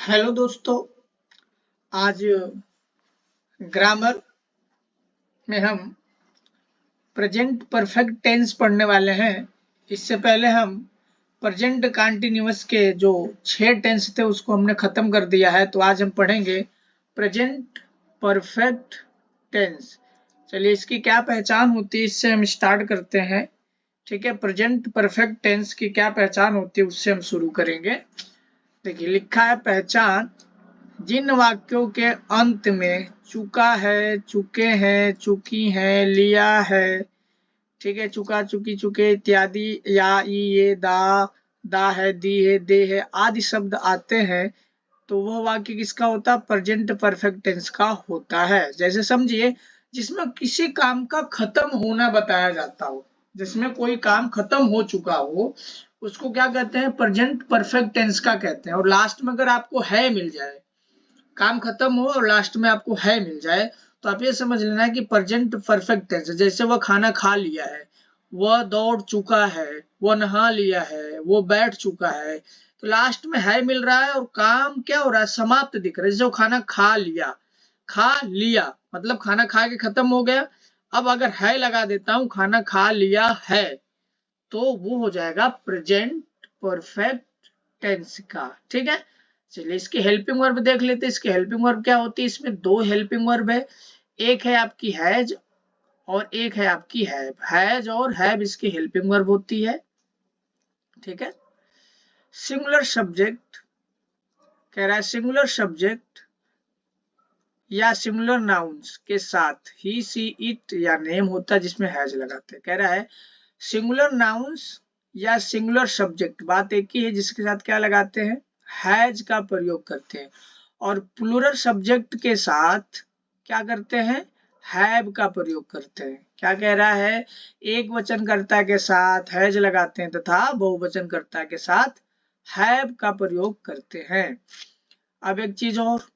Hello दोस्तों, आज grammar में हम प्रेजेंट परफेक्ट टेंस पढ़ने वाले हैं। इससे पहले हम प्रेजेंट कंटिन्यूअस के जो 6 टेंस थे उसको हमने खत्म कर दिया है, तो आज हम पढ़ेंगे प्रेजेंट परफेक्ट टेंस। चलिए, इसकी क्या पहचान होती है इससे हम स्टार्ट करते हैं। ठीक है, प्रेजेंट परफेक्ट टेंस की क्या पहचान होती है उससे हम शुरू करेंगे। देखिए, लिखा है पहचान: जिन वाक्यों के अंत में चुका है, चुके हैं, चुकी हैं, लिया है, ठीक है, चुका, चुकी, चुके इत्यादि, या, ये, दा है, दी है, दे है आदि शब्द आते हैं, तो वह वाक्य किसका होता है? प्रेजेंट परफेक्ट टेंस का होता है। जैसे समझिए, जिसमें किसी काम का खत्म होना बताया जाता हो, जिसमें कोई काम खत्म हो चुका हो, उसको क्या कहते हैं? प्रेजेंट परफेक्ट टेंस का कहते हैं। और लास्ट में अगर आपको है मिल जाए, काम खत्म हो और लास्ट में आपको है मिल जाए, तो आप ये समझ लेना है कि प्रेजेंट परफेक्ट टेंस। जैसे वह खाना खा लिया है, वह दौड़ चुका है, वह नहा लिया है, वो बैठ चुका है, तो लास्ट में है मिल रहा है और काम क्या हो रहा है? समाप्त दिख रहा है। जैसे वो खाना खा लिया, खा लिया मतलब खाना खा के खत्म हो गया। अब अगर है लगा देता हूं, खाना खा लिया है, तो वो हो जाएगा प्रेजेंट परफेक्ट टेंस का। ठीक है, चलिए इसके हेल्पिंग वर्ब देख लेते हैं। इसके हेल्पिंग वर्ब क्या होती है? इसमें 2 हेल्पिंग वर्ब है, एक है आपकी हैज और एक है आपकी हैव। हैज और हैव इसकी हेल्पिंग वर्ब होती है। ठीक है, सिंगुलर सब्जेक्ट कह रहा है, सिंगुलर सब्जेक्ट या सिंगुलर नाउन्स के साथ ही, सी, इट या नेम होता है जिसमें हैज लगाते हैं। कह रहा है सिंगुलर नाउन्स या सिंगुलर सब्जेक्ट, बात एक ही है, जिसके साथ क्या लगाते हैं? हैज का प्रयोग करते हैं। और प्लूरल सब्जेक्ट के साथ क्या करते हैं? हैव का प्रयोग करते हैं। क्या कह रहा है? एक वचनकर्ता के साथ हैज लगाते हैं तथा बहुवचनकर्ता के साथ हैव का प्रयोग करते हैं। अब एक चीज और,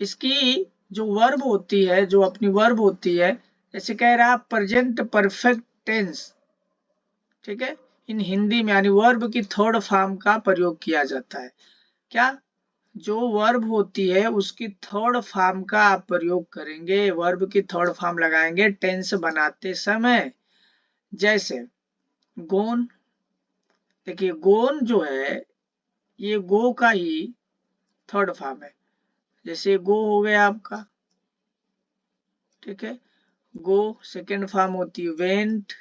इसकी जो वर्ब होती है, जो अपनी वर्ब होती है, जैसे कह रहा है प्रेजेंट परफेक्ट टेंस, ठीक है, इन हिंदी में यानी वर्ब की थर्ड फॉर्म का प्रयोग किया जाता है। क्या? जो वर्ब होती है उसकी थर्ड फॉर्म का आप प्रयोग करेंगे, वर्ब की थर्ड फॉर्म लगाएंगे टेंस बनाते समय। जैसे गोन, देखिए गोन जो है ये गो का ही थर्ड फॉर्म है। जैसे गो हो गया आपका, ठीक है, गो सेकेंड फॉर्म होती है वेंट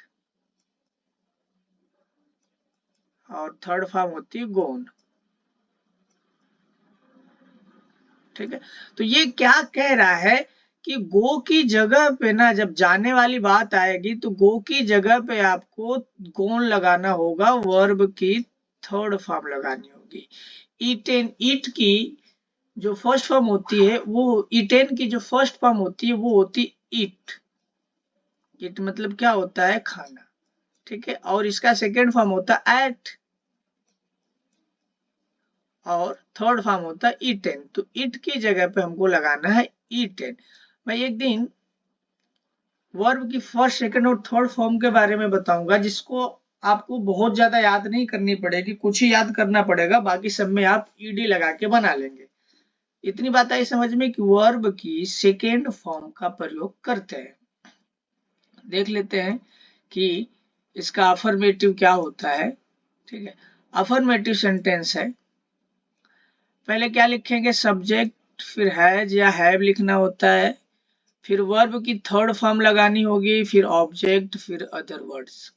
और थर्ड फॉर्म होती है गोन। ठीक है, तो ये क्या कह रहा है कि गो की जगह पे ना, जब जाने वाली बात आएगी तो गो की जगह पे आपको गोन लगाना होगा, वर्ब की थर्ड फॉर्म लगानी होगी। ईटेन, ईट की जो फर्स्ट फॉर्म होती है वो, ईटेन की जो फर्स्ट फॉर्म होती है वो होती ईट। ईट मतलब क्या होता है? खाना। ठीक है, और इसका सेकेंड फॉर्म होता है एट और थर्ड फॉर्म होता है ईटेन। तो इट की जगह पे हमको लगाना है ईटेन। मैं एक दिन वर्ब की फर्स्ट, सेकंड और थर्ड फॉर्म के बारे में बताऊंगा, जिसको आपको बहुत ज्यादा याद नहीं करनी पड़ेगी, कुछ ही याद करना पड़ेगा, बाकी सब में आप ईडी लगा के बना लेंगे। इतनी बात आई समझ में कि वर्ब की सेकेंड फॉर्म का प्रयोग करते हैं। देख लेते हैं कि इसका अफर्मेटिव क्या होता है। ठीक है, अफर्मेटिव सेंटेंस है, पहले क्या लिखेंगे? सब्जेक्ट, फिर हैज या हैव लिखना होता है, फिर वर्ब की थर्ड फॉर्म लगानी होगी, फिर ऑब्जेक्ट, फिर अदर वर्ड्स,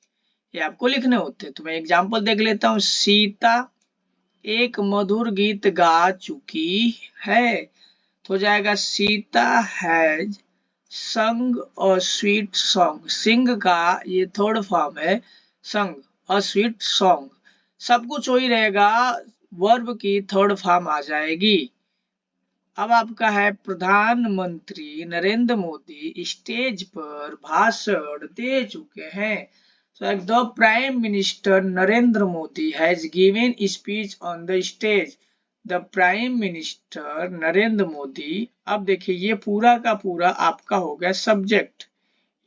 ये आपको लिखने होते हैं। तो मैं एग्जांपल देख लेता हूँ। सीता एक मधुर गीत गा चुकी है, तो हो जाएगा सीता हैज संग अ स्वीट सॉन्ग। सिंग का ये थर्ड फॉर्म है, संग अ स्वीट सॉन्ग। सब कुछ वही रहेगा, वर्ब की थर्ड फॉर्म आ जाएगी। अब आपका है प्रधानमंत्री नरेंद्र मोदी स्टेज पर भाषण दे चुके हैं। So like the Prime Minister Narendra Modi has given speech on the stage. The Prime Minister Narendra Modi, अब देखिए ये पूरा का पूरा आपका हो गया सब्जेक्ट,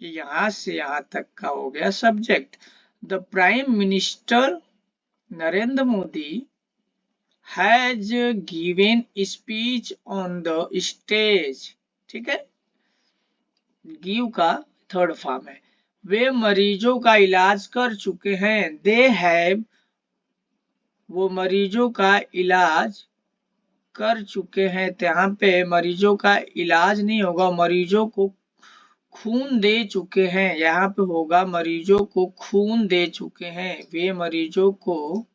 यहां से यहां तक का हो गया subject. The prime minister Narendra Modi has given speech on the stage. ठीक है, गिव का थर्ड फॉर्म है। वे मरीजों का इलाज कर चुके हैं, दे हैव वो मरीजों का इलाज कर चुके हैं। तो यहाँ पे मरीजों का इलाज नहीं होगा, मरीजों को खून दे चुके हैं। यहाँ पे होगा मरीजों को खून दे चुके हैं, वे मरीजों को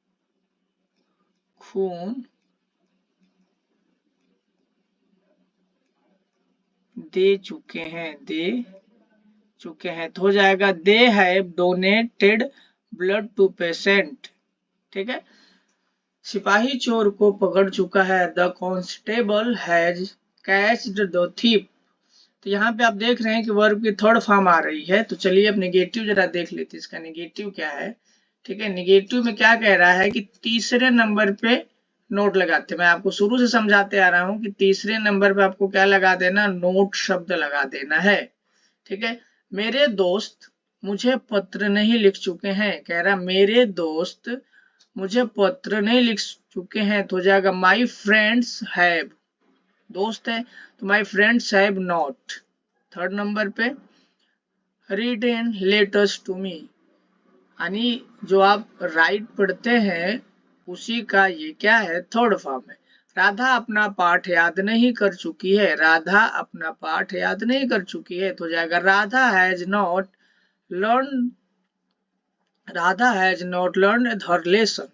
खून दे चुके हैं तो हो जाएगा they have donated blood to patient. ठीक है, सिपाही चोर को पकड़ चुका है, the constable has catched the thief. तो यहाँ पे आप देख रहे हैं कि वर्ब की थर्ड फॉर्म आ रही है। तो चलिए अब नेगेटिव जरा देख लेते हैं, इसका नेगेटिव क्या है। ठीक है, नेगेटिव में क्या कह रहा है कि तीसरे नंबर पे नोट लगाते। मैं आपको शुरू से समझाते आ रहा हूँ कि तीसरे नंबर पे आपको क्या लगा देना, नोट शब्द लगा देना है। ठीक है, मेरे दोस्त मुझे पत्र नहीं लिख चुके हैं, कह रहा मेरे दोस्त मुझे पत्र नहीं लिख चुके हैं। तो हो जाएगा माई फ्रेंड्स हैव, दोस्त है तो my friends have not. Third number पे रिटन लेटर्स टू मी, यानी जो आप राइट पढ़ते हैं उसी का ये क्या है, थर्ड फॉर्म है। राधा अपना पाठ याद नहीं कर चुकी है, राधा अपना पाठ याद नहीं कर चुकी है। तो जाएगा Radha has not learn, Radha has not learn her lesson.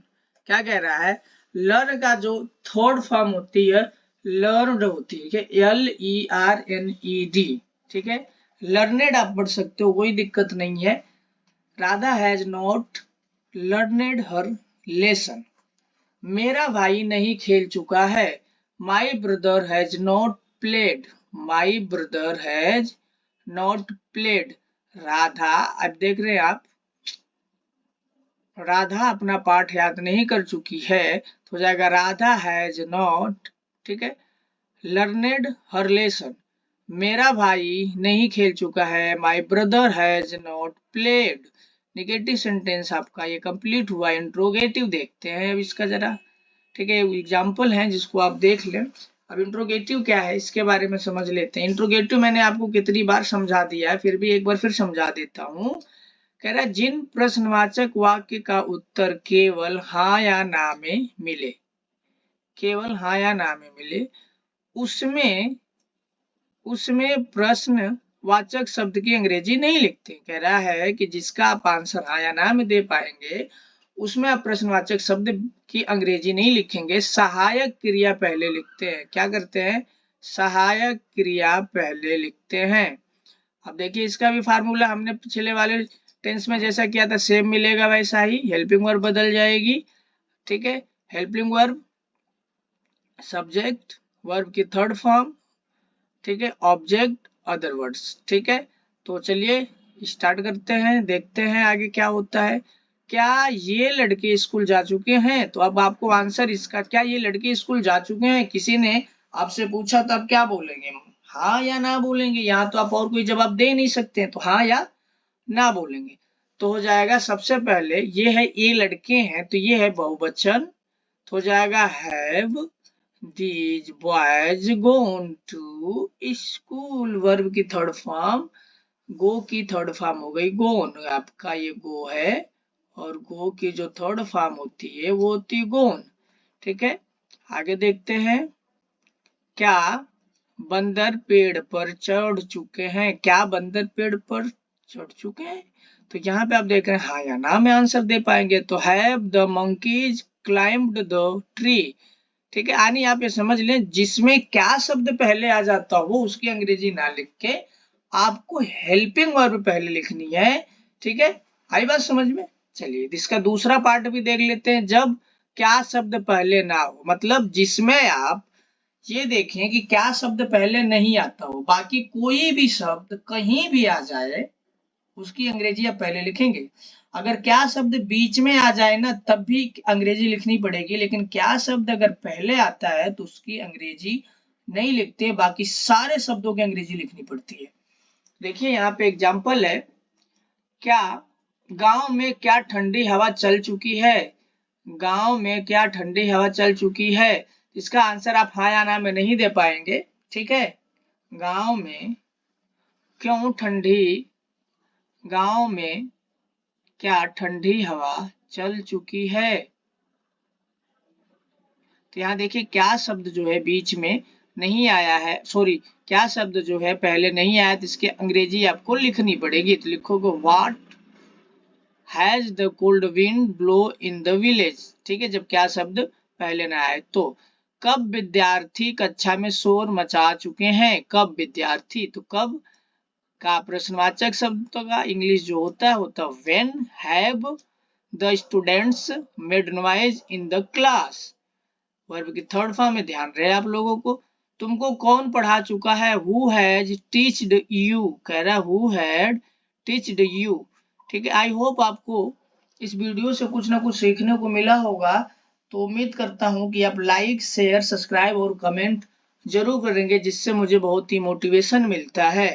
क्या कह रहा है, लर्न का जो थर्ड फॉर्म होती है लर्नड होती है, LERNED। ठीक है, लर्नेड आप पढ़ सकते हो, कोई दिक्कत नहीं है। Radha has not learned her lesson. मेरा भाई नहीं खेल चुका है, my brother has not played, my brother has not played. Radha, अब देख रहे हैं आप, राधा अपना पाठ याद नहीं कर चुकी है, तो हो जाएगा राधा हैज नॉट, ठीक है, लर्नेड हर लेसन। मेरा भाई नहीं खेल चुका है, my brother has not played. Negative sentence आपका ये कंप्लीट हुआ। इंट्रोगेटिव देखते हैं अब इसका जरा। ठीक है, एग्जाम्पल है जिसको आप देख लें। अब इंट्रोगेटिव क्या है इसके बारे में समझ लेते हैं। इंट्रोगेटिव मैंने आपको कितनी बार समझा दिया है, फिर भी एक बार फिर समझा देता हूँ। कह रहा है जिन प्रश्नवाचक वाक्य का उत्तर केवल हाँ या ना में मिले, केवल हाँ या ना में मिले, उसमें प्रश्नवाचक शब्द की अंग्रेजी नहीं लिखते। कह रहा है कि जिसका आप आंसर हाँ या ना में दे पाएंगे उसमें आप प्रश्नवाचक शब्द की अंग्रेजी नहीं लिखेंगे, सहायक क्रिया पहले लिखते हैं। क्या करते हैं, सहायक क्रिया पहले लिखते हैं। अब देखिए इसका भी फार्मूला हमने पिछले वाले टेंस में जैसा किया था सेम मिलेगा, वैसा ही हेल्पिंग वर्ब बदल जाएगी। ठीक है, हेल्पिंग वर्ब सब्जेक्ट, वर्ब की थर्ड फॉर्म, ठीक है, ऑब्जेक्ट, अदर वर्ड्स। ठीक है, तो चलिए स्टार्ट करते हैं, देखते हैं आगे क्या होता है। क्या ये लड़के स्कूल जा चुके हैं, तो अब आपको आंसर इसका, क्या ये लड़के स्कूल जा चुके हैं, किसी ने आपसे पूछा तो आप क्या बोलेंगे, हाँ या ना बोलेंगे। यहाँ तो आप और कोई जवाब दे नहीं सकते हैं, तो हाँ या ना बोलेंगे। तो हो जाएगा सबसे पहले ये है, ये लड़के हैं तो ये है बहुवचन, तो हो जाएगा have these boys gone to school। Verb की थर्ड फॉर्म, गो की थर्ड फॉर्म हो गई गोन, आपका ये गो है, और गो की जो थर्ड फॉर्म होती है वो होती गोन। ठीक है, आगे देखते हैं। क्या बंदर पेड़ पर चढ़ चुके हैं, क्या बंदर पेड़ पर चढ़ चुके हैं। तो यहाँ पे आप देख रहे हैं हाँ या ना में आंसर दे पाएंगे, तो have the monkeys climbed the tree. ठीक है, यानी आप ये समझ लें जिसमें क्या शब्द पहले आ जाता हो उसकी अंग्रेजी ना लिख के आपको हेल्पिंग वर्ब पहले लिखनी है। ठीक है, आई बात समझ में। चलिए इसका दूसरा पार्ट भी देख लेते हैं। जब क्या शब्द पहले ना हो, मतलब जिसमें आप ये देखें कि क्या शब्द पहले नहीं आता हो, बाकी कोई भी शब्द कहीं भी आ जाए उसकी अंग्रेजी आप पहले लिखेंगे। अगर क्या शब्द बीच में आ जाए ना तब भी अंग्रेजी लिखनी पड़ेगी, लेकिन क्या शब्द अगर पहले आता है तो उसकी अंग्रेजी नहीं लिखते, बाकी सारे शब्दों की अंग्रेजी लिखनी पड़ती है। देखिए यहाँ पे एग्जाम्पल है, क्या गांव में क्या ठंडी हवा चल चुकी है, गांव में क्या ठंडी हवा चल चुकी है? इसका आंसर आप हाँ या ना में नहीं दे पाएंगे, ठीक है। गांव में क्यों ठंडी, गांव में क्या ठंडी हवा चल चुकी है? तो यहाँ देखिए क्या शब्द जो है बीच में नहीं आया है, सॉरी क्या शब्द जो है पहले नहीं आया, तो इसके अंग्रेजी आपको लिखनी पड़ेगी। तो लिखोगे what has the cold wind blow in the village, ठीक है, जब क्या शब्द पहले ना आए। तो कब विद्यार्थी कक्षा में शोर मचा चुके हैं? कब विद्यार्थी, तो कब का प्रश्नवाचक शब्द का इंग्लिश जो होता है when have the students made noise in the class, verb की थर्ड फॉर्म में ध्यान रहे आप लोगों को। तुमको कौन पढ़ा चुका है? हु हैज टीच्ड यू, कह रहा हु हैड टीच्ड यू, ठीक है। आई होप आपको इस वीडियो से कुछ ना कुछ सीखने को मिला होगा। तो उम्मीद करता हूं कि आप लाइक शेयर सब्सक्राइब और कमेंट जरूर करेंगे, जिससे मुझे बहुत ही मोटिवेशन मिलता है।